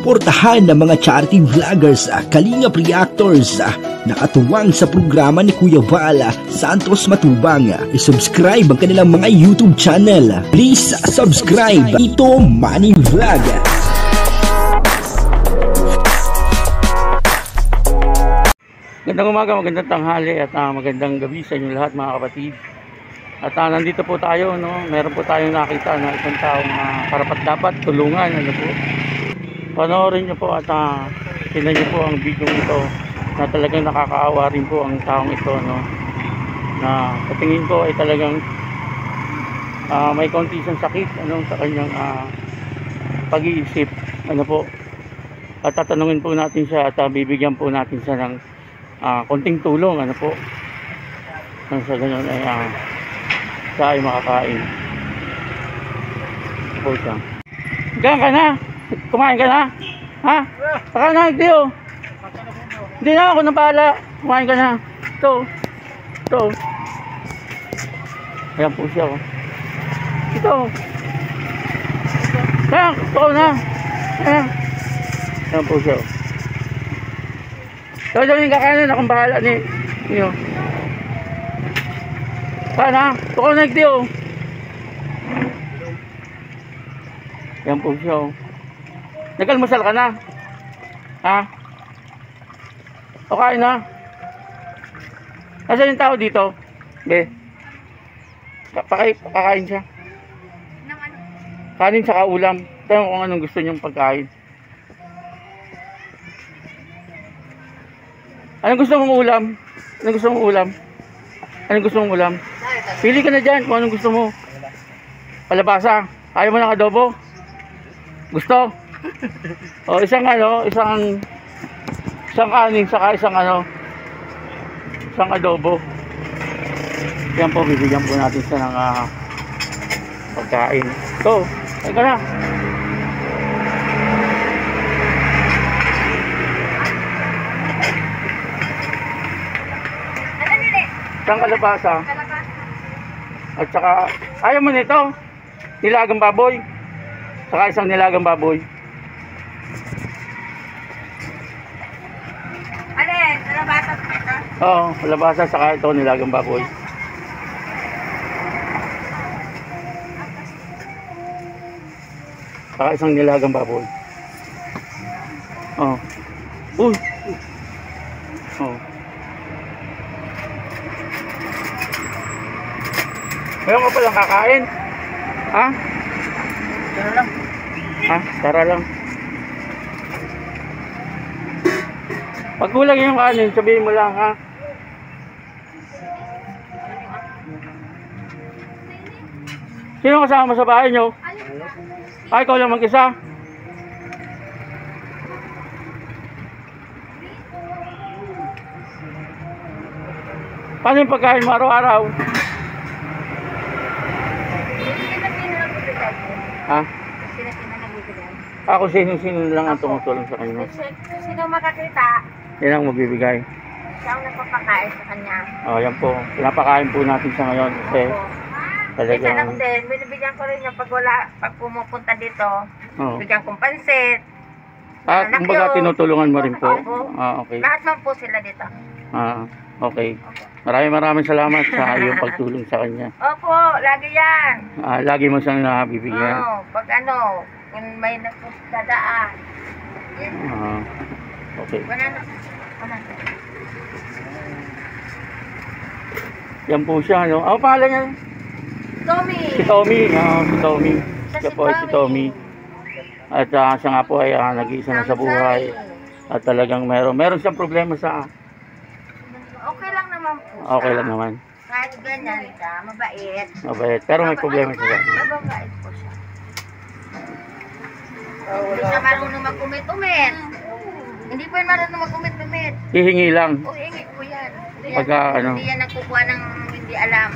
suportahan ng mga charity vloggers, kalingap reactors na katuwang sa programa ni Kuya Val Santos Matubang. I-subscribe ang kanilang mga YouTube channel. Please subscribe. Ito Money Vlog. Magandang umaga, magandang tanghali at magandang gabi sa inyo lahat mga kapatid. At nandito po tayo, no? Meron po tayong nakita na isang taong karapat-dapat tulungan. Ano po? Panoorin nyo po at tingnan nyo po ang video ito na talagang nakakaawa rin po ang taong ito, no? Na patingin ko ay talagang may konti siyang sakit, ano, sa kanyang pag-iisip, ano po. At tatanungin po natin siya at bibigyan po natin siya ng konting tulong, ano po. Nang sa ganyan ay siya ay makakain. Ito po siya. Gano'n ka na? Kumain ka na? Ha? Saka na, hindi oh. Hindi na ako napala. Kumain ka na. Ito. Ito. Ayan po siya oh. Ito. Ayan, ito na. Ayan. Ayan po siya oh. So, yung kakanin akong bahala ni iyo. Sana, tukol na ito. Yan po siya. Nag-almusal ka na? Ha? O kain na? Nasaan yung tao dito? Be? Pakain siya. Kanin saka ulam. Tanong kung anong gusto niyong pagkain. Anong gusto mong ulam? Anong gusto mong ulam? Anong gusto mong ulam? Pili ka na dyan kung anong gusto mo. Palabasa. Ayaw mo ng adobo? Gusto? O isang isang kanin saka isang adobo. Yan po, bibigyan po natin siya ng pagkain. So, ay ka na. Isang kalabasa. At saka, ayaw mo nito? Nilagang baboy. Saka isang nilagang baboy. Alin? Kalabasa ito? Oo, kalabasa saka ito nilagang baboy. Saka isang nilagang baboy. Oo. Uy! Oo. Ngayon ka palang kakain? Ha? Tara lang. Ha? Tara lang. Pag kulang yung kanin, sabihin mo lang, ha? Sino kasama sa bahay nyo? Ay, ikaw lang mag-isa? Paano yung pagkain mo araw-araw? Ha? Ako sino lang ang tumutulong sa kanya. Sino makakita? Yan ang magbibigay. Siya ang nagpapakain sa kanya. Oh, yan po. Pinapakain po natin siya ngayon kasi talagang... Isa lang din, binibigyan ko rin yung pag pumupunta dito. Oh. Bigyan kong pansit. Kumbaga tinutulungan mo rin po. Okay. Lahat man po sila dito. Okay. Maraming salamat sa iyong pagtulong sa kanya. Opo, lagi yan. Lagi mo siyang nabibigyan. Oo, pag kung may nagpusadaan. Okay. Wala na. Yan po siya, no? Ano pangalan niya? Tommy. Si Tommy. Si Tommy. Siya po ay si Tommy. At siya nga po ay nag-iisa na sa buhay. At talagang meron siyang problema sa... Okay lang naman po. Okay lang naman. Kahit ganyan siya, mabait. Mabait. Pero may problema siya. Mabait po siya. Hindi siya marunong mag-umit-umit. Hindi po yan marunong mag-umit-umit. Hihingi lang. O, hingi po yan. Hindi yan nagkukuha ng hindi alam.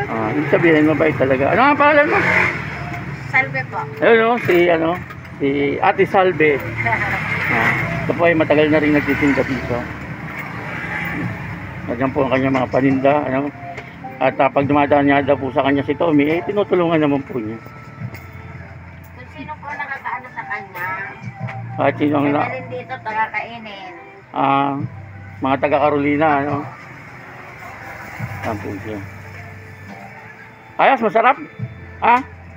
Ibig sabihin, mabait talaga. Ano ang pangalan mo? Salve po. Ayun, si Ate Salve. Ito po ay matagal na rin nagtitinda dito. Nandiyan po ang kanyang mga paninda, ano? At pag dumadaan niya daw po sa kanya si Tommy, tinutulungan naman po niya. Kung sino po nakakaano sa kanya, Kahit sino ang Dadalhin dito, tagakainin. mga taga Carolina, ano. Yan po siya. Ayos, masarap.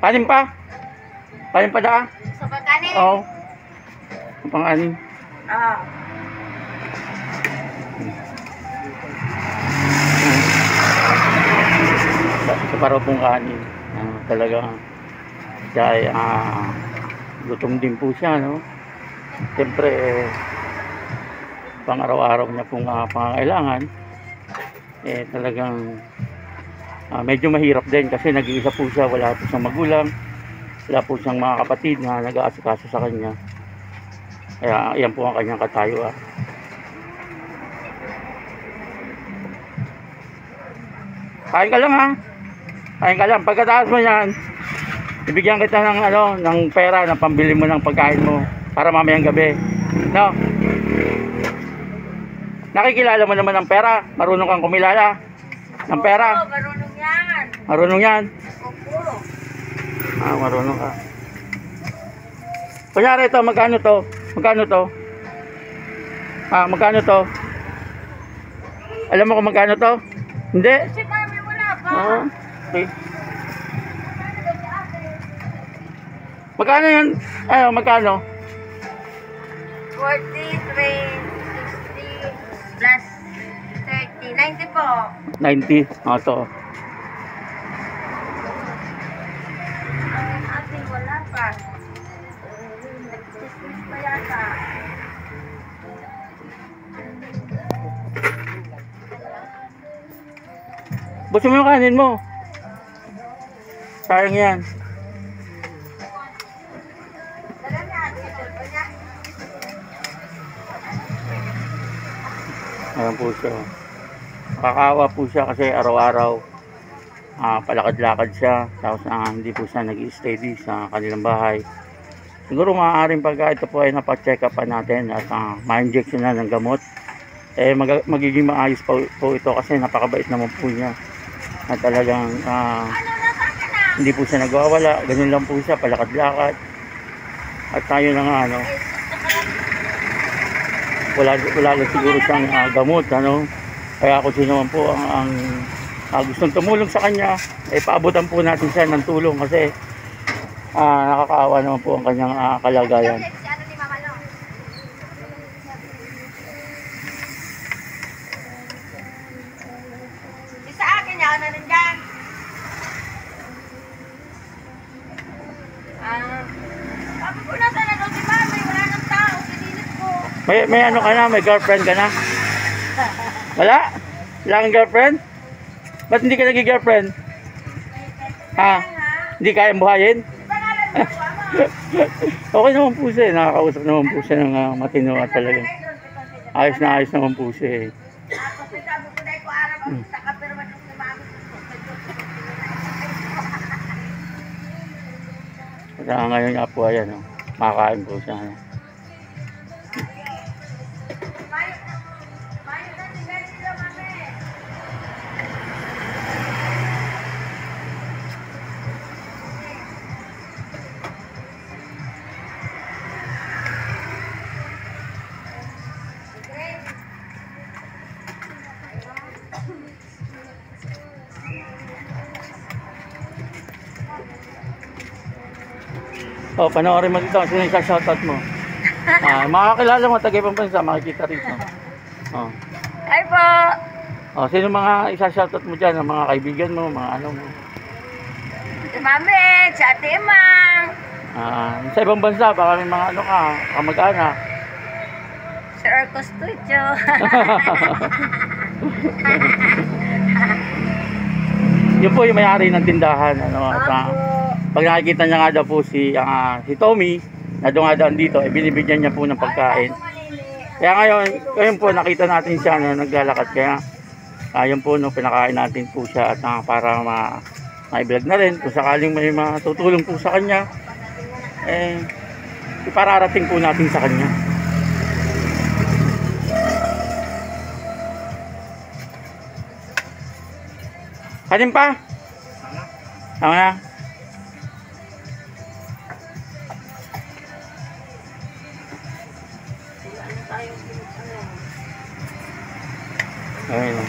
Kanin pa. Kanin pa da. Gusto ba kanin? Oo. Pang-anin. Oo. Sa paraw pong kanin. Talaga. Siya ay gutom din po siya, no. Siyempre, pang araw-araw niya pong pangangailangan. Talagang medyo mahirap din kasi nag-iisa po siya, wala po siyang magulang, wala po siyang mga kapatid na nag-aasikaso sa kanya. Kaya yan po ang kanyang katayuan. Kain ka lang, ha? Kain ka lang. Pagkatapos mo yan, ibigyan kita ng pera na pambili mo ng pagkain mo para mamayang gabi, no? Nakikilala mo naman ng pera? Marunong kang kumilala ng pera? Oo, marunong yan. Marunong yan? Opo. Marunong ka. Kunyari ito, magkano to? Magkano to? Magkano to? Alam mo kung magkano to? Hindi? Si mami wala pa. Okay. Magkano yan? Magkano? 43, 60, plus 30, 90 po. 90. To. Ang ating wala pa. Nag-Christmas pa yata. Busin mo yung kanin mo. Sayang yan. Dala niya, ito niya. Ayan po siya. Nakakaawa po siya kasi araw-araw palakad-lakad siya. Tapos hindi po siya nag-i-steady sa kanilang bahay. Siguro maaaring pagka ito po ay napacheck up natin at ma-injection na ng gamot. Magiging maayos po ito kasi napakabait naman po niya. At talagang hindi po siya nagwawala. Ganun lang po siya, palakad-lakad. At tayo na nga wala lang siguro siyang gamot, ano. Kaya kung sino man po ang gustong tumulong sa kanya, paabutan po natin siya ng tulong kasi nakakaawa naman po ang kanyang kalagayan. Sa akin yan, ano nandyan? Sabi ko na sana daw si mami, wala nang tao, pinilit ko. May ano ka na? May girlfriend ka na? Wala? Wala kang girlfriend? Ba't hindi ka nag-girlfriend? Hindi kayang buhayin? Okay naman po siya. Nakakausap naman po siya ng matino at talagang ayos na ayos naman po siya. Tapos sabi ko na ko araw, sa kapirma ng si mami. Kaya ngayon nga po ayan, makakain po siya. Panoorin mo dito. Sino yung shoutout mo? Makakilala mo, taga-ibang bansa, makikita rito. Hi po! Sino mga isa-shoutout mo dyan? Mga kaibigan mo, mga ano mo? Si mami, si ate Emang. Sa ibang bansa, baka may mga ano ka, kamag-anak. Si Erco Studio. Yun po yung may-ari ng tindahan. Pag nakikita niya nga daw po si Tommy, na dumadaan dito, binibigyan niya po ng pagkain. Kaya ngayon po nakita natin siya na naglalakad. Kaya ayun po, pinakain natin po siya at para ma-vlog na rin. Kung sakaling may matutulong po sa kanya, ipararating po natin sa kanya. Kanin pa? Tama na. Ayun.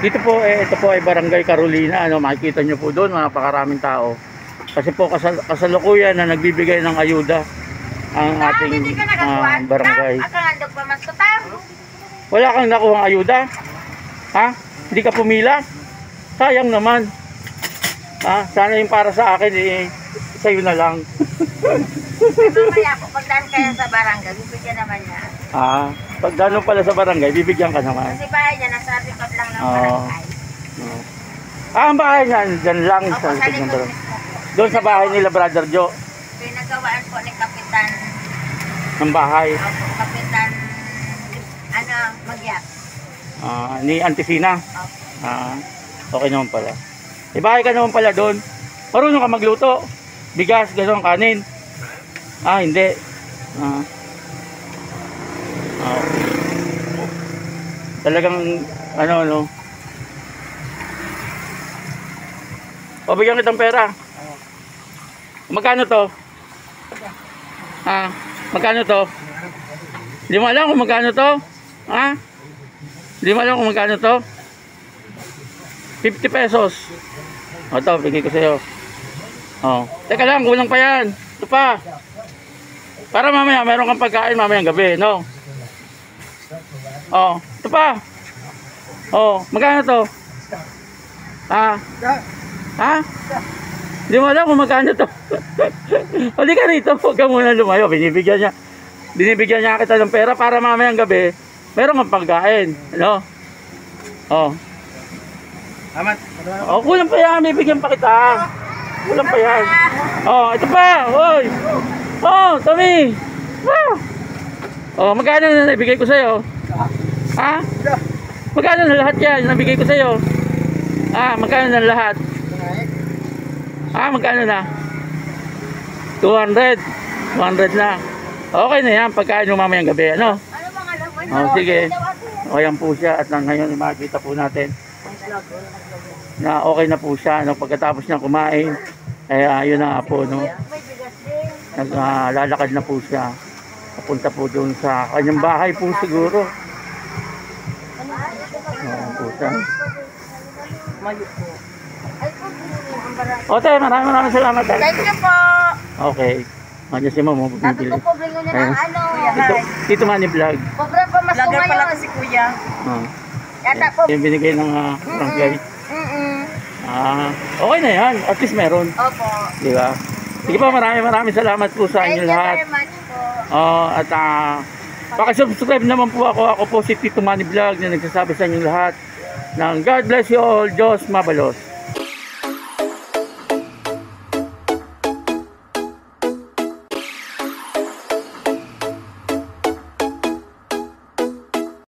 Dito po, ito po ay Barangay Carolina. Ano, makikita nyo po doon, napakaraming tao. Kasi po kasalukuyan na nagbibigay ng ayuda ang ating barangay. Wala kang nakuha ang ayuda? Ha? Hindi ka pumila? Sayang naman. Ha? Sana yung para sa akin, sa'yo na lang. Mamaya po, pagdaan kayo sa barangay, bibigyan naman niya. Pagdaan pala sa barangay, bibigyan ka naman. Kasi bahay niya, nasa likod lang ng barangay. Ang bahay niya, dyan lang. Opo, sa likod mismo. Doon sa bahay nila, Brother Joe. Pinagawaan po ni Kapitan. Ng bahay. Opo, Kapitan, Magyat. Ni Antisina. Opo. Okay naman pala. Bahay ka naman pala doon. Marunong ka magluto. Bigas, gano'n, kanin. Hindi. Talagang, ano. Bigyan kitang pera. Magkano to? Magkano to? Hindi mo alam kung magkano to? Hindi mo alam kung magkano to? 50 pesos. Ito, bigay ko sa'yo. Teka lang, kulang pa yan. Ito pa. Para mamaya, meron kang pagkain mamayang gabi, no? Ito pa. Magkano to? Hindi mo alam kung magkano to. Hindi ka rito, huwag ka muna lumayo. Binibigyan niya kita ng pera para mamayang gabi, meron kang pagkain, no? Amat. Kulang pa yan, bibigyan pa kita. Kulang pa yan. Ito pa. Hoy. Tommy. Magkano na nabigay ko sa'yo? Magkano na lahat yan nabigay ko sa'yo? Magkano na lahat? Magkano na? 200. 200 na. Okay na yan, pagkain mo mamayang gabi, ano? Sige. Ayan po siya at ngayon makikita po natin na okay na po siya. Pagkatapos niya kumain, ayun na nga po, no? Naglalakad na po siya. Papunta po doon sa kanyang bahay po siguro. Po siya. Ote, maraming salamat. Thank you po. Okay. Diyan si Mamo. Sabi ko po, bringo niya ng Dito Manny Vlog. Pobre pa mas Vlogger kumayon. pala kasi kuya. Yata po. Yung binigay ng barangay. Okay na yan. At least meron. Opo. Di ba? Sige po, maraming salamat po sa inyo lahat. Thank you very much po. At pakisubscribe naman po ako. Ako po si Tito Manny Vlog na nagsasabi sa inyo lahat ng God bless you all. Diyos mabalos.